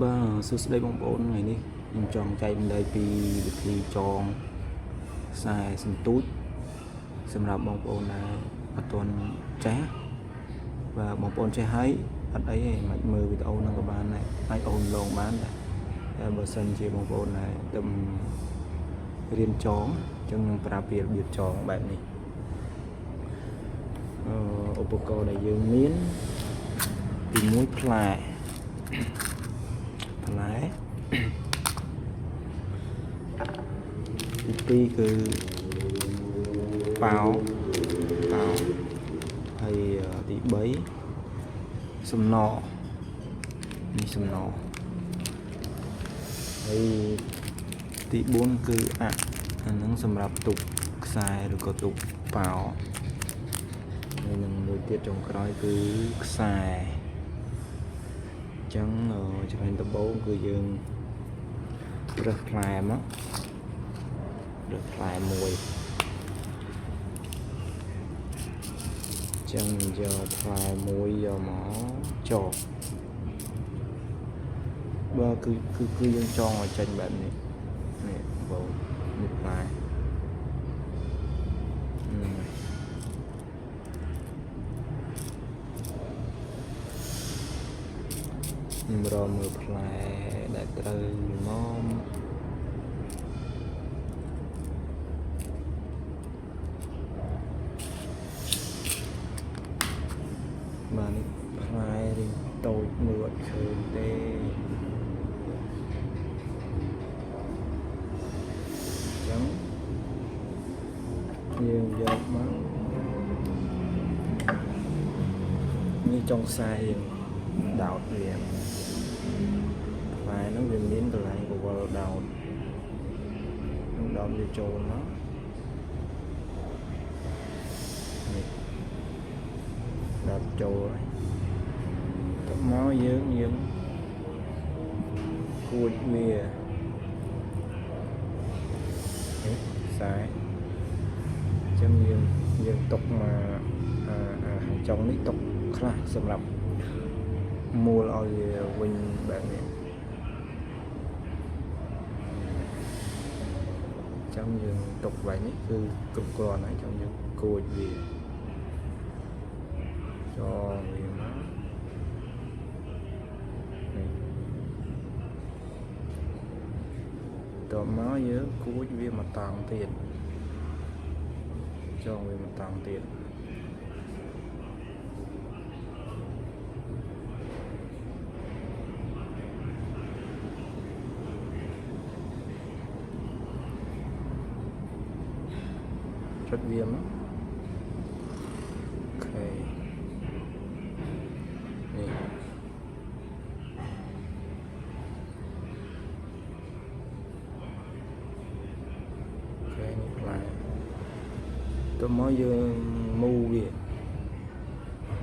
បាទសួស្តីបងប្អូនថ្ងៃនេះខ្ញុំចង់ចែកបណ្ដាលពីវិធីចងខ្សែសន្ទូចសម្រាប់បងប្អូនដែលអត់ទាន់ចេះបាទបងប្អូនចេះហើយអត់អីទេមិនមើលវីដេអូហ្នឹងក៏បានដែរអាចអូនឡងបានដែរតែបើសិនជាបងប្អូនដែលទៅរៀនចងអញ្ចឹងខ្ញុំប្រាប់ពីរបៀបចងបែបនេះឧបករណ៍ដែលយើងមានទី1ផ្លែទី2គឺប៉ោហើយទី3សំណនេះសំណហើយទី4គឺអាហ្នឹងសម្រាប់ទុកខ្សែឬក៏ទុកប៉ោហើយនឹងមួយទៀតចុងក្រោយគឺខ្សែអញ្ចឹងចំណេញដំបូងគឺយើងរើសផ្លែមករើសផ្លែមួយអញ្ចឹងយកផ្លែមួយយកមកចងបើគឺយើងចងឲ្យចេញបែបនេះនេះបងនេះផ្លែខ្ញុំរកមើលផ្លែដែលត្រូវមកបាទនេះផ្លែរីងតូចមើលអត់ឃើញទេអញ្ចឹងយើងយកមកនេះចុងខ្សែយើងដោតវាផ្លែហ្នឹងវាមានកន្លែងកវលដោតនឹងដោតវាចូលមកនេះដោតចូលហើយទៅមកយើងគួចវាខ្សែអញ្ចឹងយើងទុកមកចុងនេះទុកខ្លះសម្រាប់មូលឲ្យវាវិញបែបនេះចាំយើងទុកໄວនេះគឺគ្រប់គ្រាន់ហើយចាំយើងគួចវាចងវាមកតមកយើងគួចវាមកតង់ទៀតចងវាមកតង់ទៀតរត់វាមកអូខេនេះអូខេនេះផ្លែទៅមកយើងមូវា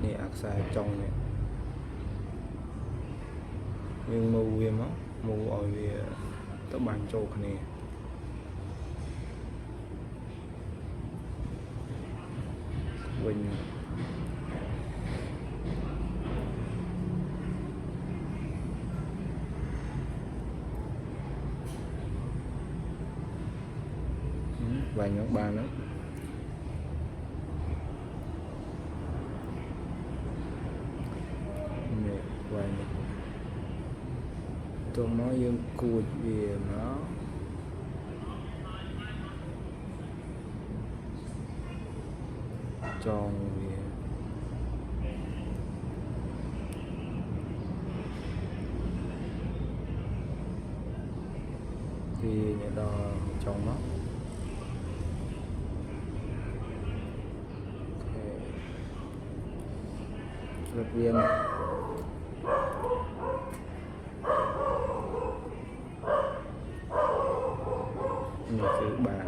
នេះអាខ្សែចុងនេះយើងមូវាមកមូឲ្យវាទៅបាញ់ចូលគ្នាវិញវាញ់មកបានហ្នឹងនេះវាញ់ទៅមកយើងគួចវាមកចងវាទីនេះដល់ចងមករត់វាមកនេះគឺបាន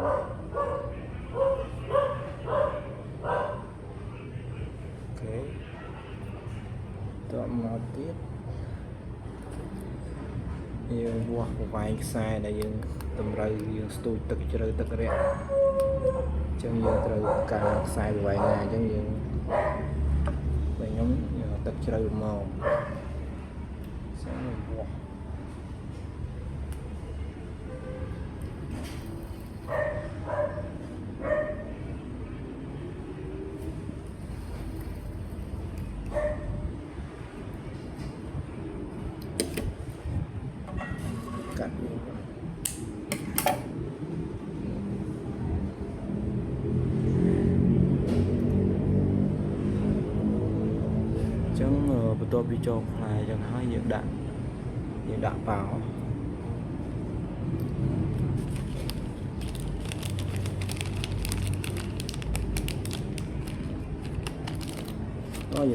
តមកទៀតយើងវាស់ប្រវែងខ្សែដែលយើងតម្រូវយើងស្ទូចទឹកជ្រៅទឹករយៈអញ្ចឹងយើងត្រូវការខ្សែប្រវែងណាអញ្ចឹងយើងបើខ្ញុំទឹកជ្រៅមកស្អីវាស់ ตัวពីចងផ្លែចឹងហើយយើងដាក់ប៉ោយ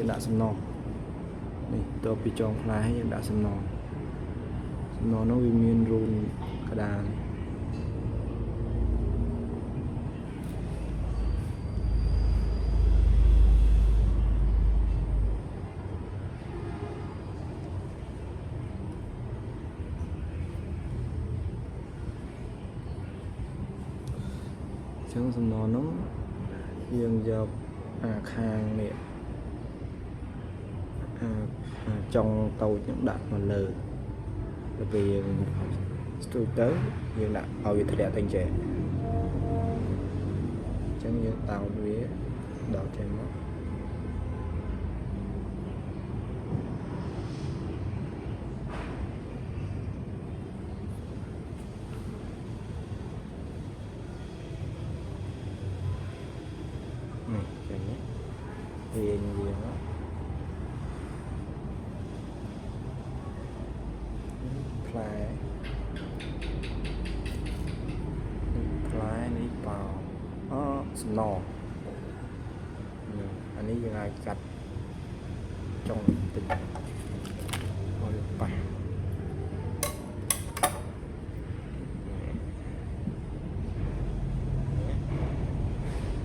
ើងដាក់សំណនេះตัวពីចងផ្លែហើយយើងដាក់សំណនោះវាមានរូនក្តារចឹងសំណនោះយើងយកខាងនេះចុងតូចនឹងដាក់មកលើទៅពេលយើងស្ទូចទៅយើងដាក់ឲ្យវាធ្លាក់ទៅចេះអញ្ចឹងយើងតោតវាដល់ចេញមកនេះចឹងវាមកផ្លែនេះប៉ោសំណអានេះយើងអាចកាត់ចុងតិចឲ្យប៉ះ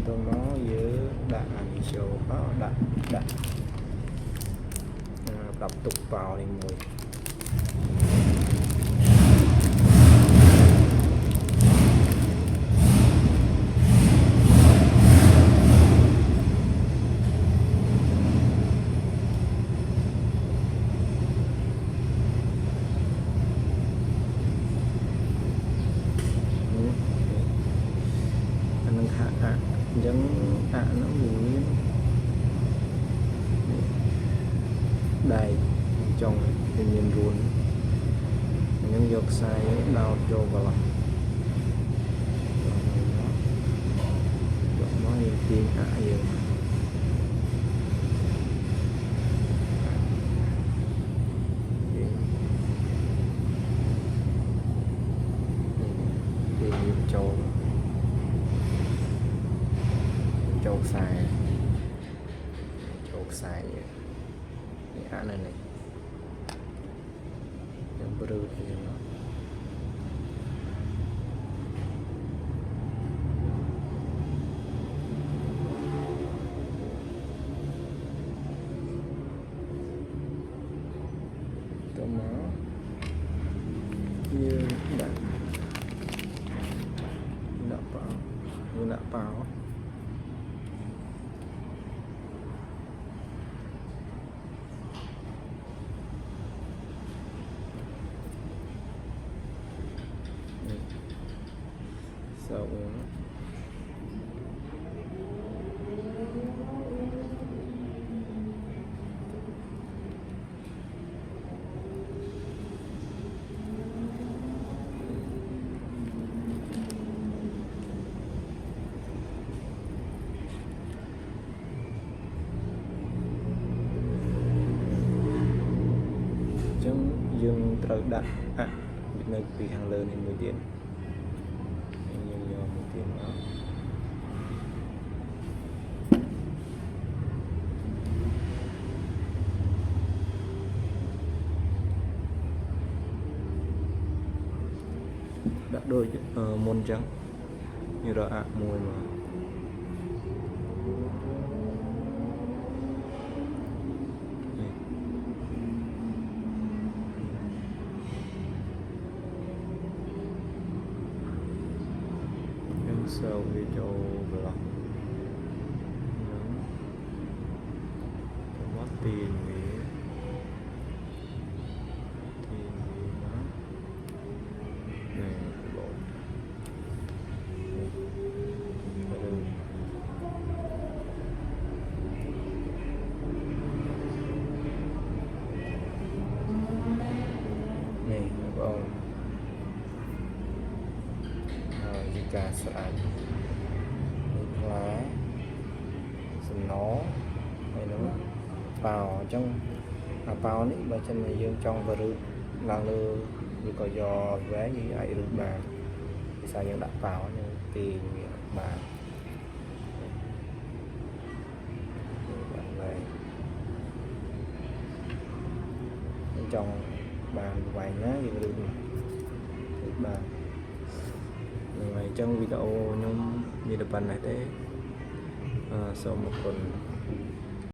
តោះមកយើងដាក់អានេះចូលដាក់ប្រាប់ទុកប៉ោនេះមួយអញ្ចឹងហ្នឹងវាមានដៃចុងវាមានរួនអញ្ចឹងយកខ្សែដោតចូលកន្លះយកមកយើងទាញយើងចូលខ្សែនេះអានេះយើងព្រឺវាមកយើងដាក់ប៉ោយើងត្រូវដាក់នៅពីខាងលើនេះមួយទៀតយើងយកមួយទៀតមកដាក់ដូចមុនអញ្ចឹងនេះរកមួយមកsau video vlog mất tiền vì nó này bộ này bộ cà sải lá sườn nó này nữa vào trong bao ní bà chân này dương trong và rượu đang lơ như có giò vé như ai rượu bà thì sao những đã vào nhưng tiền bà này trong bàn vài nhá gì rượu bà người trong video nhóm như được bàn này thế sau một phần